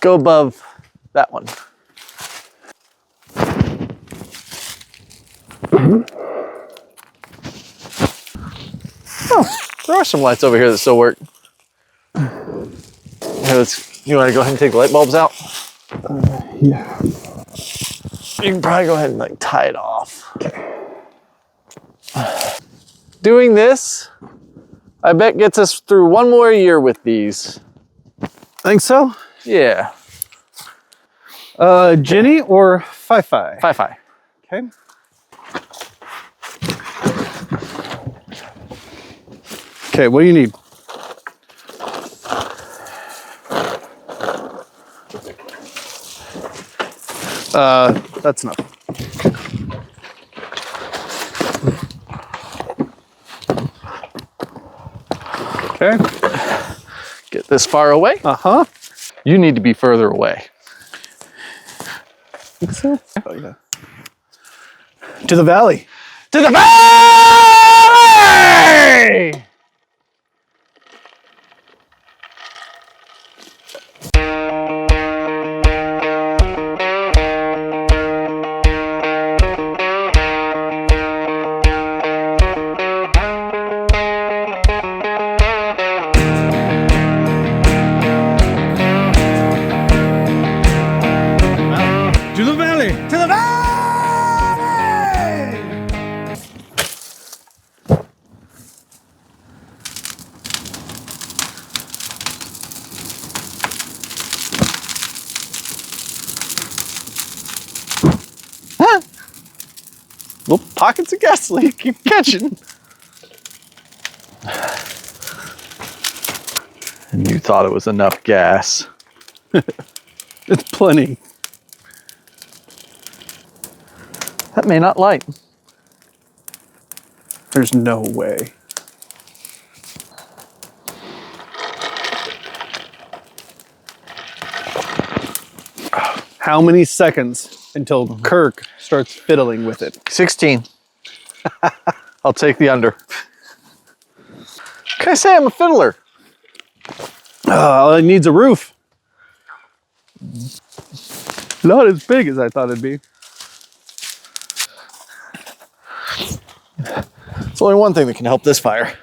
go above that one. Oh, there are some lights over here that still work. Here, you want to go ahead and take the light bulbs out? Yeah. You can probably go ahead and like tie it off. Doing this, I bet gets us through one more year with these. Think so? Yeah. Ginny or Fi-Fi? Fi-Fi. Okay. Okay, what do you need? That's enough. Okay. Get this far away. Uh-huh. You need to be further away. Think so? Oh, yeah. To the valley. To the valley! To the valley. To the valley! Little pockets of gasoline keep catching. And you thought it was enough gas. It's plenty. That may not light. There's no way. How many seconds until Kirk starts fiddling with it? 16. I'll take the under. Can I say I'm a fiddler? It needs a roof. Not as big as I thought it'd be. It's only one thing that can help this fire.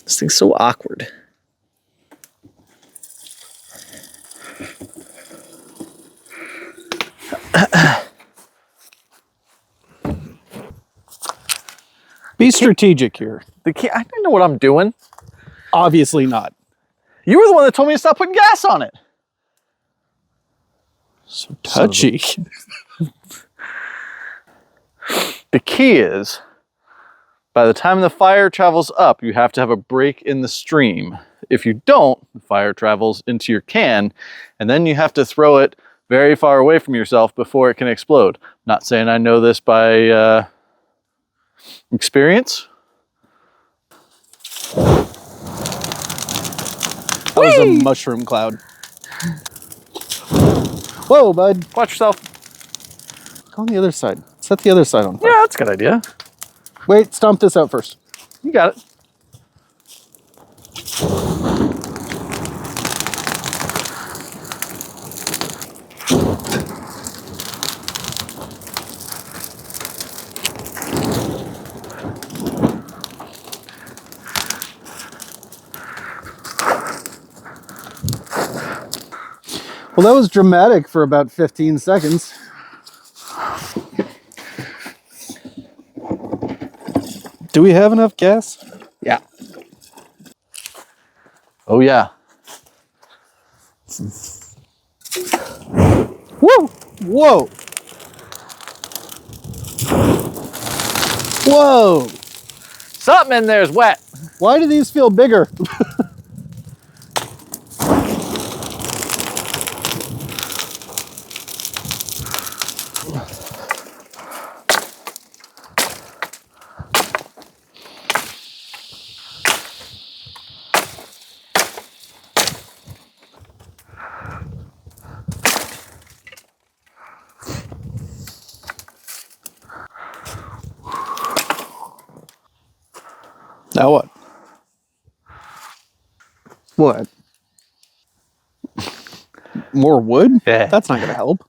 This thing's so awkward. Be strategic here. I don't know what I'm doing. Obviously not. You were the one that told me to stop putting gas on it. So touchy. The key is, by the time the fire travels up, you have to have a break in the stream. If you don't, the fire travels into your can, and then you have to throw it very far away from yourself before it can explode. Not saying I know this by experience. That was a mushroom cloud. Whoa, bud. Watch yourself. Go on the other side. Set the other side on fire. Yeah, that's a good idea. Wait, stomp this out first. You got it. Well, that was dramatic for about 15 seconds. Do we have enough gas? Yeah. Oh, yeah. Woo! Whoa! Whoa! Something in there is wet. Why do these feel bigger? Now what? What? More wood? Yeah. That's not going to help.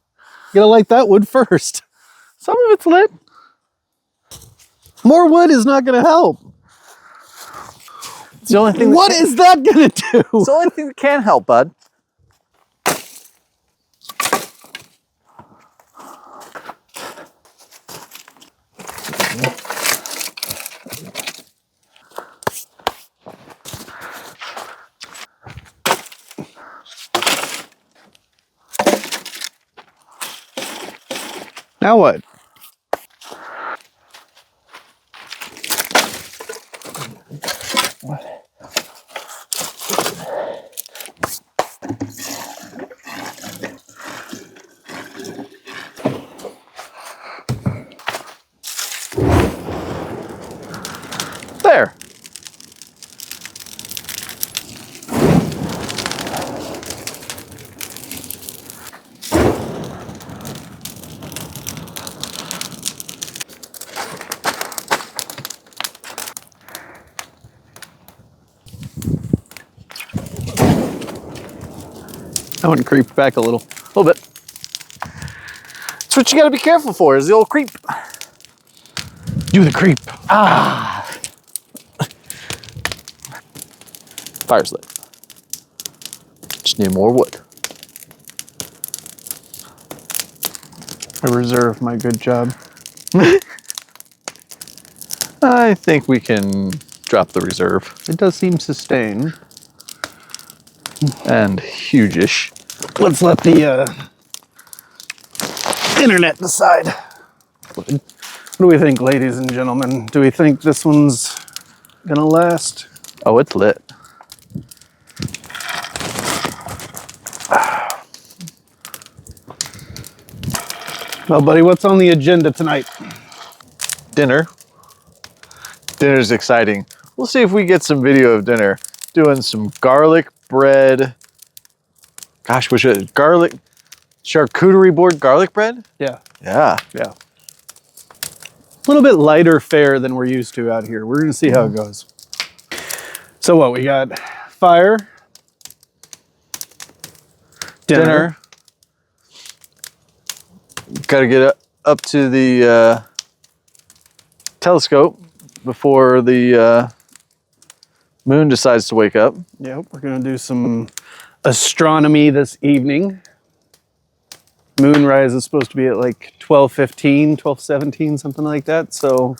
You got to light that wood first. Some of it's lit. More wood is not going to help. It's the only thing. What is that going to do? It's the only thing that can help, bud. Now what? There. I want to creep back a little. A little bit. That's what you got to be careful for, is the old creep. Do the creep. Fire's lit. Just need more wood. I reserve my good job. I think we can drop the reserve. It does seem sustained. And huge-ish. Let's let the internet decide. What do we think, ladies and gentlemen? Do we think this one's gonna last? Oh, it's lit. Well, buddy, what's on the agenda tonight? Dinner. Dinner's exciting. We'll see if we get some video of dinner. Doing some garlic bread. Gosh, which is garlic charcuterie board garlic bread? Yeah. Yeah. Yeah. A little bit lighter fare than we're used to out here. We're gonna see how it goes. So what, we got fire, dinner. Got to get up to the telescope before the moon decides to wake up. Yep, we're gonna do some astronomy this evening. Moonrise is supposed to be at like 12:15, 12:17, something like that. So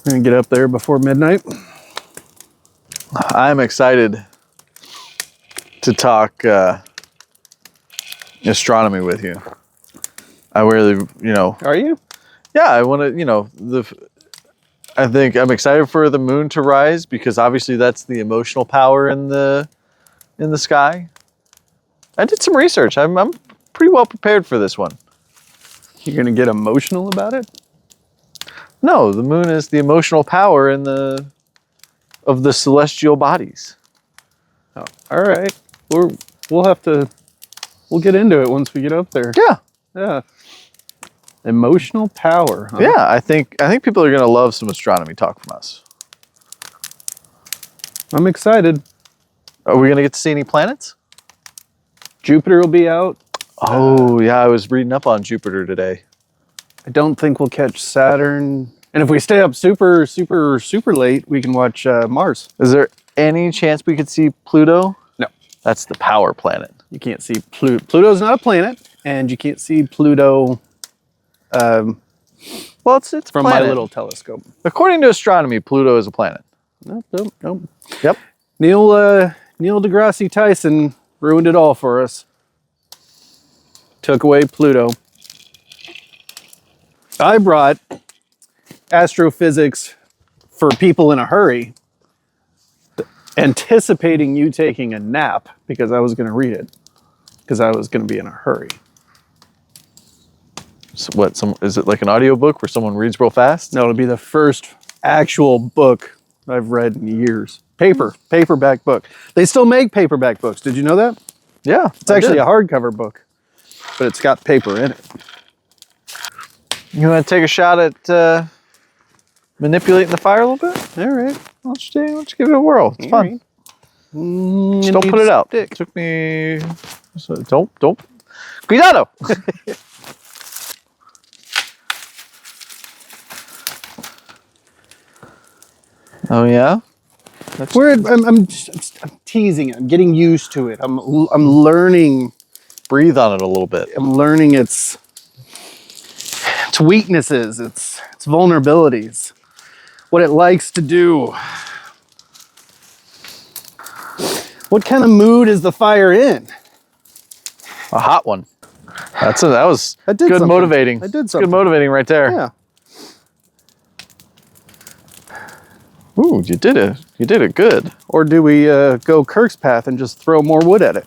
we're gonna get up there before midnight. I'm excited to talk astronomy with you. I really, Are you? yeah, I want to, I think I'm excited for the moon to rise because obviously that's the emotional power in the sky. I did some research. I'm pretty well prepared for this one. You're gonna get emotional about it? No, the moon is the emotional power of the celestial bodies. Oh, all right. We'll get into it once we get up there. Yeah. Yeah. Emotional power. Huh? Yeah, I think people are going to love some astronomy talk from us. I'm excited. Are we going to get to see any planets? Jupiter will be out. Oh, yeah, I was reading up on Jupiter today. I don't think we'll catch Saturn. And if we stay up super, super, super late, we can watch Mars. Is there any chance we could see Pluto? No. That's the power planet. You can't see Pluto. Pluto's not a planet, and you can't see Pluto Well, it's from planet. my little telescope. According to astronomy, Pluto is a planet. Nope. Yep. Neil deGrasse Tyson ruined it all for us. Took away Pluto. I brought astrophysics for people in a hurry, anticipating you taking a nap because I was going to read it because I was going to be in a hurry. So what? Is it like an audiobook where someone reads real fast? No, it'll be the first actual book I've read in years. Paperback book. They still make paperback books. Did you know that? Yeah. It's actually a hardcover book, but it's got paper in it. You want to take a shot at manipulating the fire a little bit? All right. Let's give it a whirl. It's fun. Just don't put it out. It took me. So don't. Cuidado. Oh yeah. I'm teasing it. I'm getting used to it. I'm learning. Breathe on it a little bit. I'm learning its weaknesses, its vulnerabilities, what it likes to do. What kind of mood is the fire in? A hot one. That was I did good something. motivating. I did something. Good motivating right there. Yeah. Ooh, you did it. You did it good. Or do we go Kirk's path and just throw more wood at it?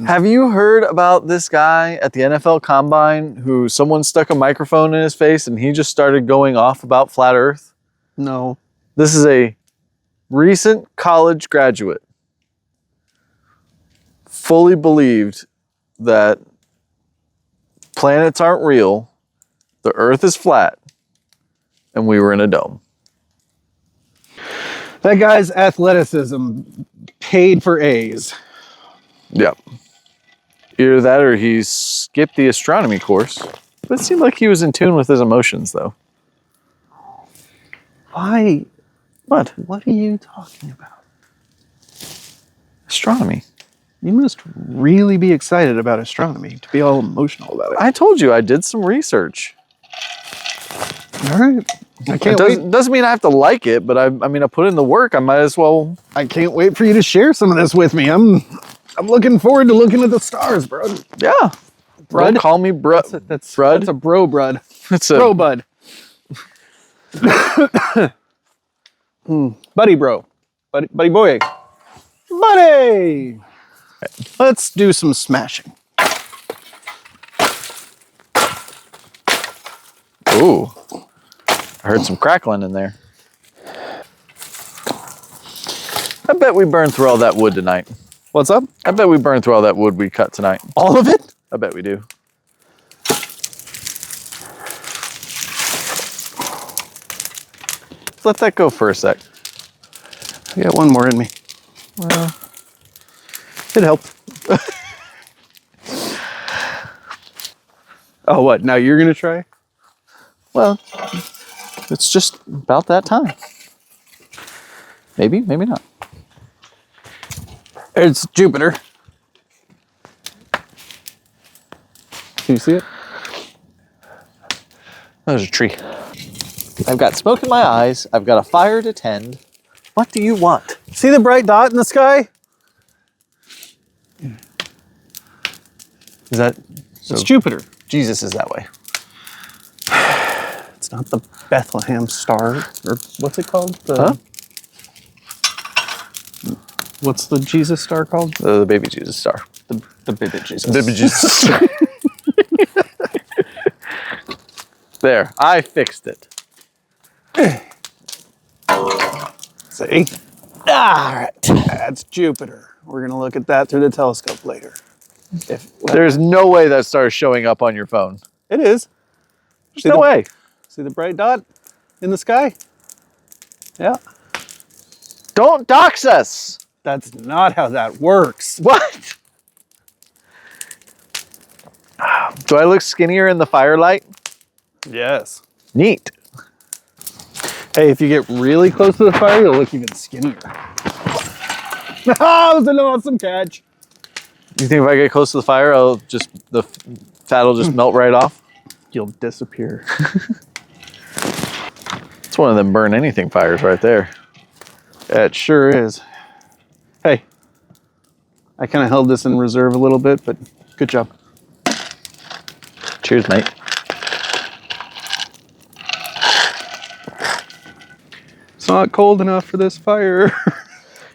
Have you heard about this guy at the NFL Combine who someone stuck a microphone in his face and he just started going off about flat Earth? No. This is a recent college graduate. Fully believed that planets aren't real, the Earth is flat, and we were in a dome. That guy's athleticism paid for A's. Yep. Either that or he skipped the astronomy course. But it seemed like he was in tune with his emotions, though. Why? What? What are you talking about? Astronomy. You must really be excited about astronomy to be all emotional about it. I told you I did some research. All right. I can't wait. Doesn't mean I have to like it, but I mean, I put in the work. I might as well. I can't wait for you to share some of this with me. I'm looking forward to looking at the stars, bro. Yeah. Brud? Don't call me Brud. That's Brud. That's a bro, Brud. It's a Bro, bud. Buddy, bro. Buddy boy. Buddy! Let's do some smashing. Ooh. I heard some crackling in there. I bet we burned through all that wood tonight. What's up? I bet we burned through all that wood we cut tonight. All of it? I bet we do. Let that go for a sec. I got one more in me. Well, it helped. Oh, what? Now you're going to try? well, it's just about that time. Maybe, maybe not. It's Jupiter. Can you see it? There's a tree. I've got smoke in my eyes. I've got a fire to tend. What do you want? See the bright dot in the sky? Is that... It's Jupiter. Jesus is that way. It's not the Bethlehem star, or what's it called? Huh? What's the Jesus star called? The baby Jesus star. The baby Jesus. Baby Jesus star. There, I fixed it. See? All right. That's Jupiter. We're going to look at that through the telescope later. There's no way that star's showing up on your phone. It is. There's no way. See the bright dot in the sky? Yeah. Don't dox us. That's not how that works. What? Do I look skinnier in the firelight? Yes. Neat. Hey, if you get really close to the fire, you'll look even skinnier. That was an awesome catch. You think if I get close to the fire, the fat will just melt right off? You'll disappear. It's one of them burn anything fires right there. It sure is. Hey, I kind of held this in reserve a little bit, but good job. Cheers, mate. It's not cold enough for this fire.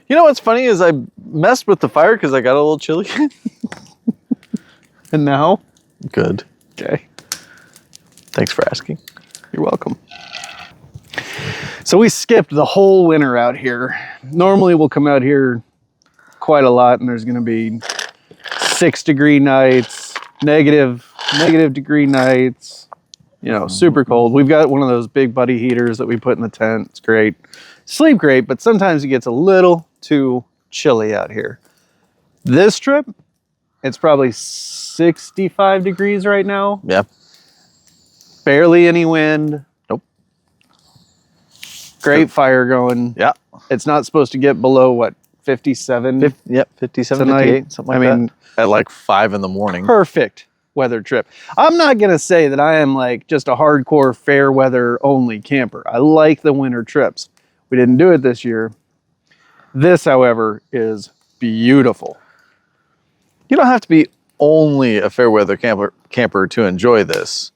You know what's funny is I messed with the fire because I got a little chilly. And now? Good. Okay. Thanks for asking. You're welcome. So we skipped the whole winter out here. Normally we'll come out here quite a lot and there's gonna be 6-degree nights, negative degree nights, you know, super cold. We've got one of those big buddy heaters that we put in the tent. It's great. Sleep great, but sometimes it gets a little too chilly out here. This trip, it's probably 65 degrees right now. Yeah. Barely any wind. Nope. Great fire going. Yeah. It's not supposed to get below, what, 57? Yep, 57, tonight. 58, something like I mean, that. At like 5 in the morning. Perfect weather trip. I'm not going to say that I am like just a hardcore fair weather only camper. I like the winter trips. We didn't do it this year. This, however, is beautiful. You don't have to be only a fair weather camper to enjoy this.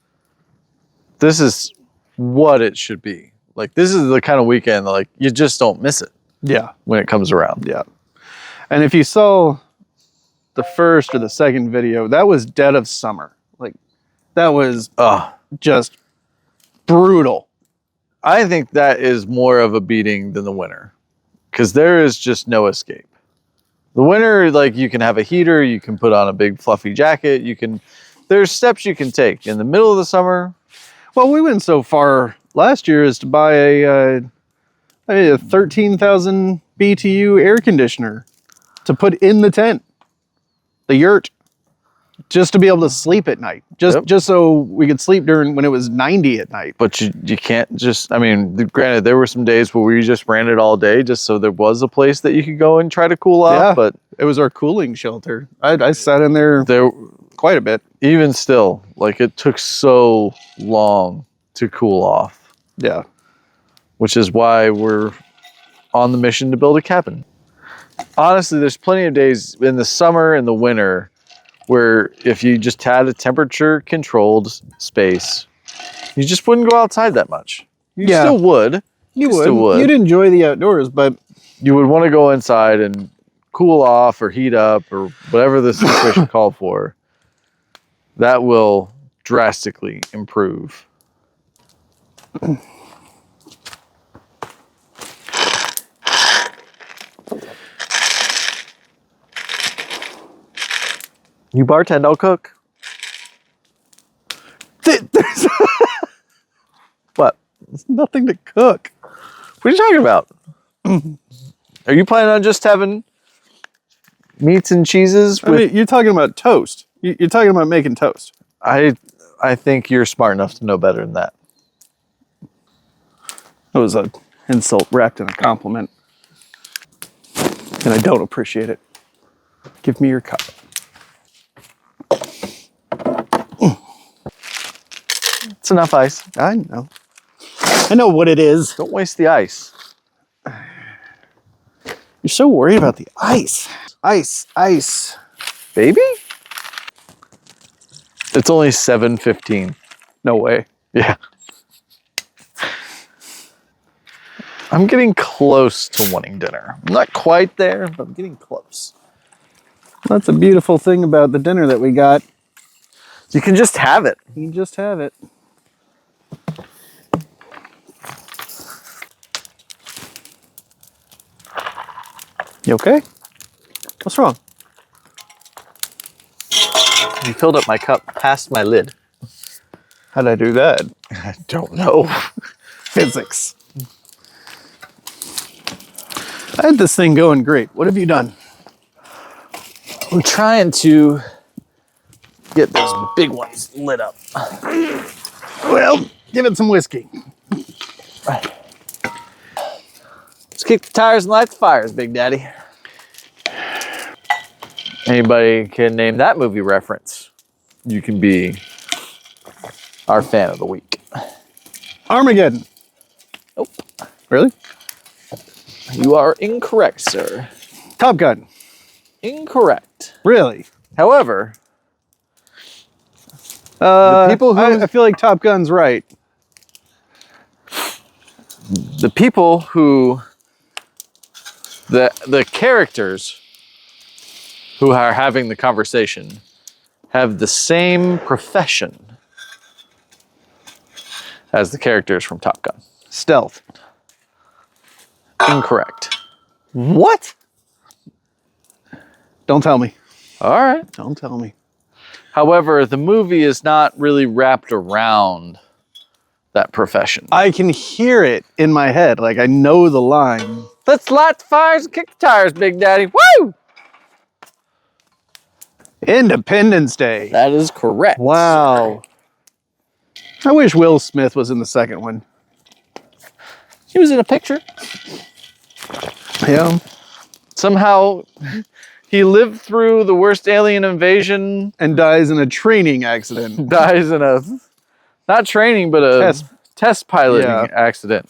This is what it should be. Like, this is the kind of weekend that, like, you just don't miss it. Yeah. When it comes around. Yeah. And if you saw the first or the second video, that was dead of summer. Like, that was just brutal. I think that is more of a beating than the winter, because there is just no escape. The winter, like, you can have a heater, you can put on a big fluffy jacket, there's steps you can take. In the middle of the summer, well, we went so far last year as to buy a 13,000 BTU air conditioner to put in the tent, the yurt, just to be able to sleep at night, just so we could sleep when it was 90 at night. But you can't just, I mean, granted, there were some days where we just ran it all day just so there was a place that you could go and try to cool off. Yeah, but it was our cooling shelter. I sat in there quite a bit. Even still, like, it took so long to cool off. Yeah. Which is why we're on the mission to build a cabin. Honestly, there's plenty of days in the summer and the winter where if you just had a temperature controlled space, you just wouldn't go outside that much. You still would. You still would. You'd enjoy the outdoors, but you would want to go inside and cool off or heat up or whatever the situation called for. That will drastically improve. You bartend, I'll cook. What? There's nothing to cook. What are you talking about? Are you planning on just having meats and cheeses? I mean, you're talking about toast. You're talking about making toast. I think you're smart enough to know better than that. That was an insult wrapped in a compliment. And I don't appreciate it. Give me your cup. It's enough ice. I know. I know what it is. Don't waste the ice. You're so worried about the ice. Ice. Baby? It's only 7:15. No way. Yeah. I'm getting close to wanting dinner. I'm not quite there, but I'm getting close. That's a beautiful thing about the dinner that we got. You can just have it. You can just have it. You okay? What's wrong? You filled up my cup past my lid. How'd I do that? I don't know. Physics. I had this thing going great. What have you done? I'm trying to get those big ones lit up. Well, give it some whiskey. Let's kick the tires and light the fires, Big Daddy. Anybody can name that movie reference, you can be our fan of the week. Armageddon. Nope. Really? You are incorrect, sir. Top Gun. Incorrect. Really? However, the people who I feel like Top Gun's right. The people who the characters who are having the conversation have the same profession as the characters from Top Gun. Stealth. Incorrect. What? Don't tell me. All right. Don't tell me. However, the movie is not really wrapped around that profession. I can hear it in my head. Like, I know the line. Let's light the fires and kick the tires, Big Daddy. Woo! Independence Day. That is correct. Wow. I wish Will Smith was in the second one. He was in a picture. Yeah. Somehow he lived through the worst alien invasion. And dies in a training accident. Dies in a, not training, but a test piloting accident.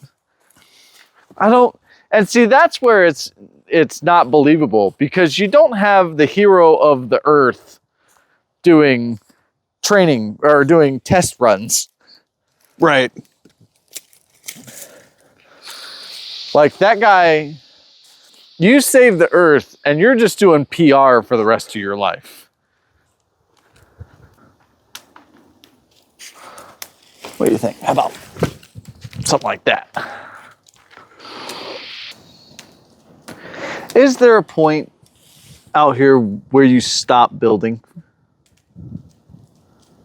And see, that's where it's not believable, because you don't have the hero of the Earth doing training or doing test runs. Right. Like that guy, you saved the Earth and you're just doing PR for the rest of your life. What do you think? How about something like that? Is there a point out here where you stop building?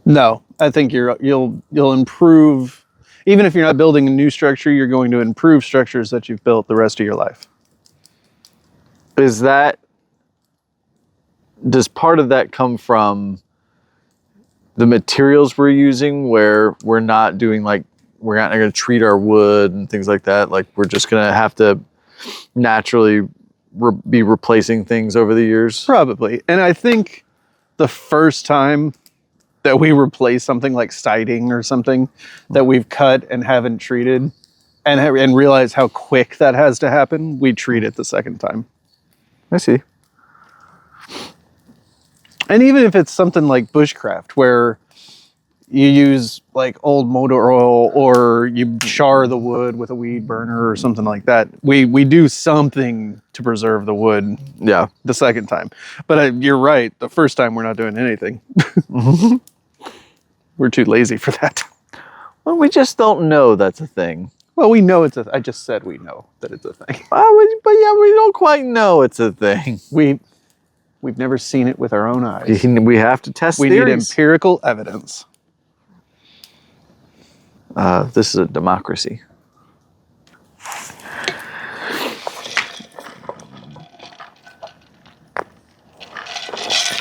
No, I think you'll improve. Even if you're not building a new structure, you're going to improve structures that you've built the rest of your life. Does part of that come from the materials we're using, where we're not doing we're not going to treat our wood and things like that? Like we're just going to have to naturally be replacing things over the years? Probably. And I think the first time that we replace something like siding or something that we've cut and haven't treated and realize how quick that has to happen, we treat it the second time. I see. And even if it's something like bushcraft, where you use like old motor oil or you char the wood with a weed burner or something like that, we do something to preserve the wood. Yeah. The second time. But you're right. The first time we're not doing anything. We're too lazy for that. Well, we just don't know that's a thing. Well, we know I just said we know that it's a thing. But yeah, we don't quite know it's a thing. We've never seen it with our own eyes. We have to test theories. We need empirical evidence. This is a democracy.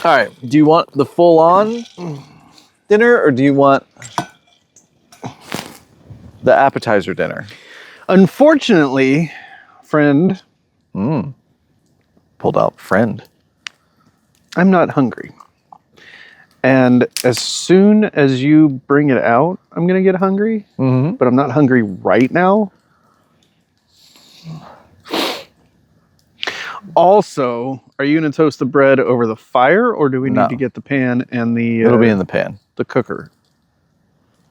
All right. Do you want the full-on dinner, or do you want the appetizer dinner? Unfortunately, friend. Pulled out friend. I'm not hungry. And as soon as you bring it out, I'm going to get hungry. Mm-hmm. But I'm not hungry right now. Also, are you going to toast the bread over the fire, or do we need to get the pan and the... It'll be in the pan. The cooker.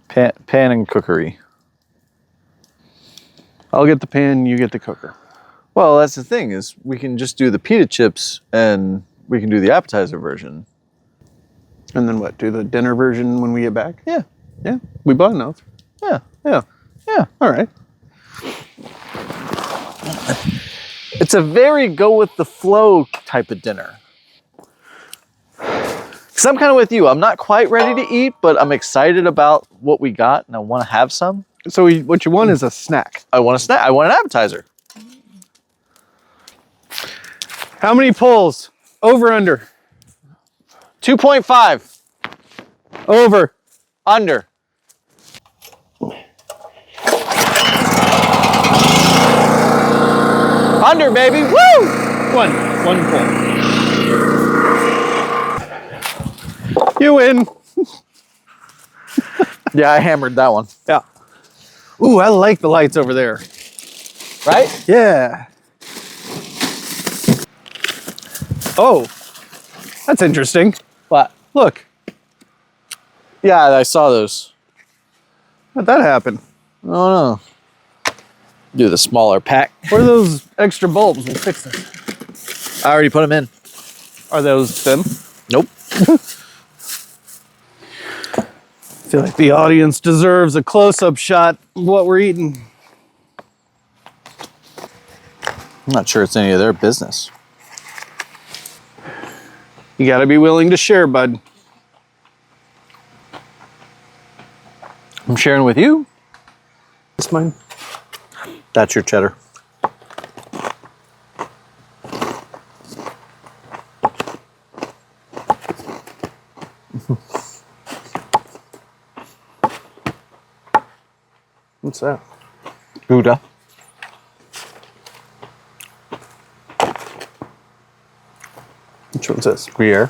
Pan and cookery. I'll get the pan, you get the cooker. Well, that's the thing, is we can just do the pita chips and we can do the appetizer version. And then what? Do the dinner version when we get back? Yeah. Yeah. We bought enough. Yeah. Yeah. Yeah. All right. It's a very go with the flow type of dinner. Because I'm kind of with you. I'm not quite ready to eat, but I'm excited about what we got and I want to have some. So what you want is a snack. I want a snack. I want an appetizer. How many pulls? Over, under? 2.5. Over. Under. Under, baby. Woo! One pull. You win. Yeah, I hammered that one. Yeah. Ooh, I like the lights over there. Right? Yeah. Oh, that's interesting. What? Look. Yeah, I saw those. How'd that happen? Oh no. Do the smaller pack. What are those extra bulbs? We'll fix this. I already put them in. Are those them? Nope. I feel like the audience deserves a close-up shot of what we're eating. I'm not sure it's any of their business. You gotta be willing to share, bud. I'm sharing with you. That's mine. That's your cheddar. What's that? Gouda. Which one's this? Gruyere.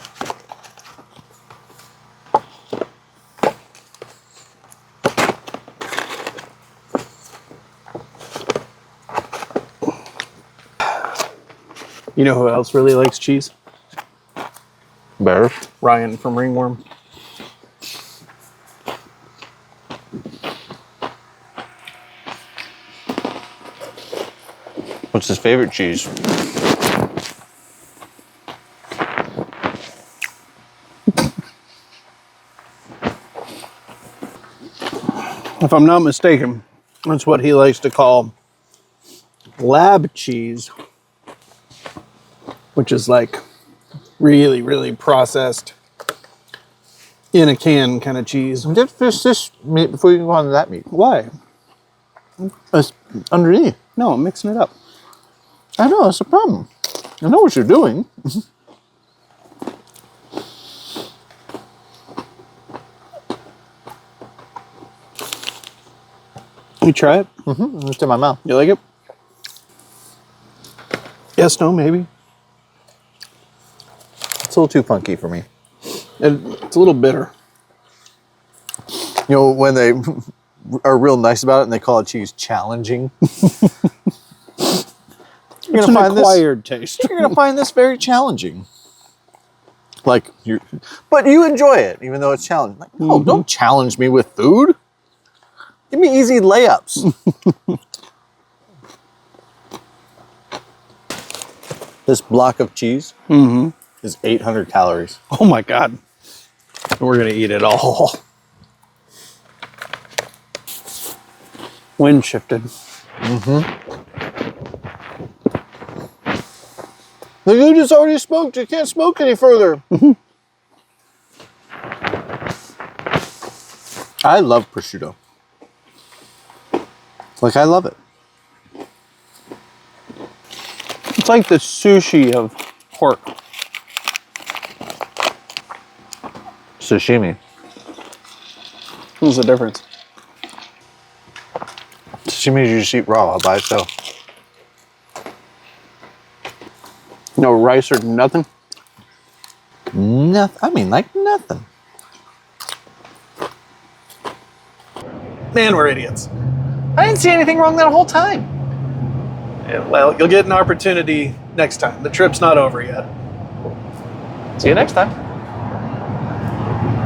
You know who else really likes cheese? Bears. Ryan from Ringworm. What's his favorite cheese? If I'm not mistaken, that's what he likes to call lab cheese, which is like really, really processed in a can kind of cheese. Just fish this meat before you go on to that meat. Why? It's underneath. No, I'm mixing it up. I know, that's the problem. I know what you're doing. You try it? Mm-hmm. It's in my mouth. You like it? Yes, no, maybe. It's a little too funky for me. It's a little bitter. You know, when they are real nice about it and they call it cheese challenging. It's an acquired taste. You're gonna find this very challenging. Like but you enjoy it, even though it's challenging. Like, no, don't challenge me with food. Give me easy layups. This block of cheese is 800 calories. Oh my God. We're gonna eat it all. Wind shifted. You just already smoked. You can't smoke any further. I love prosciutto. Like, I love it. It's like the sushi of pork. Sashimi. What's the difference? Sashimi you just eat raw by itself. No rice or nothing? Nothing. I mean, like nothing. Man, we're idiots. I didn't see anything wrong that whole time. Yeah, well, you'll get an opportunity next time. The trip's not over yet. See you next time.